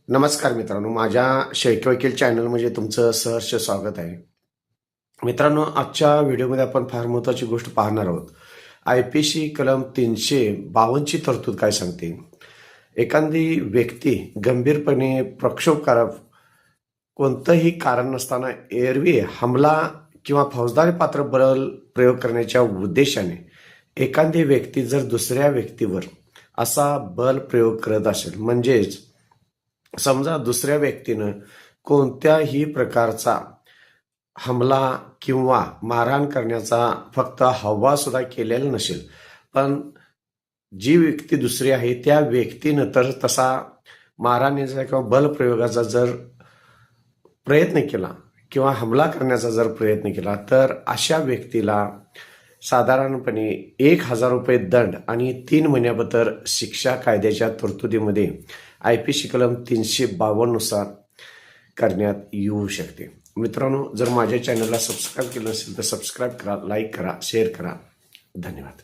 नमस्कार मित्रांनो, माझ्या शैकी वकील चॅनल म्हणजे तुमचं सहर्ष स्वागत आहे. मित्रांनो, आजच्या व्हिडिओमध्ये आपण फार महत्त्वाची गोष्ट पाहणार आहोत. IPC कलम 352 ची तरतूद काय सांगते. एखादी व्यक्ती गंभीरपणे प्रक्षोभ कोणतंही कारण नसताना एरवी हमला किंवा फौजदारी पात्र बल प्रयोग करण्याच्या उद्देशाने एखादी व्यक्ती जर दुसऱ्या व्यक्तीवर असा बल प्रयोग करत असेल, म्हणजेच समजा दुसऱ्या व्यक्तीनं कोणत्याही प्रकारचा हमला किंवा मारहाण करण्याचा फक्त हव्वा सुद्धा केलेला नसेल, पण जी व्यक्ती दुसरी आहे त्या व्यक्तीनं तर तसा मारहाणीचा किंवा बलप्रयोगाचा जर प्रयत्न केला किंवा हमला करण्याचा जर प्रयत्न केला, तर अशा व्यक्तीला साधारणपणे 1,000 रुपये दंड आणि 3 महिन्याबद्दल शिक्षा कायद्याच्या तरतुदीमध्ये IPC कलम 352 नुसार करण्यात येऊ शकते. मित्रांनो, जर माझ्या चॅनलला सबस्क्राईब केलं नसेल तर सबस्क्राईब करा, लाईक करा, शेअर करा. धन्यवाद.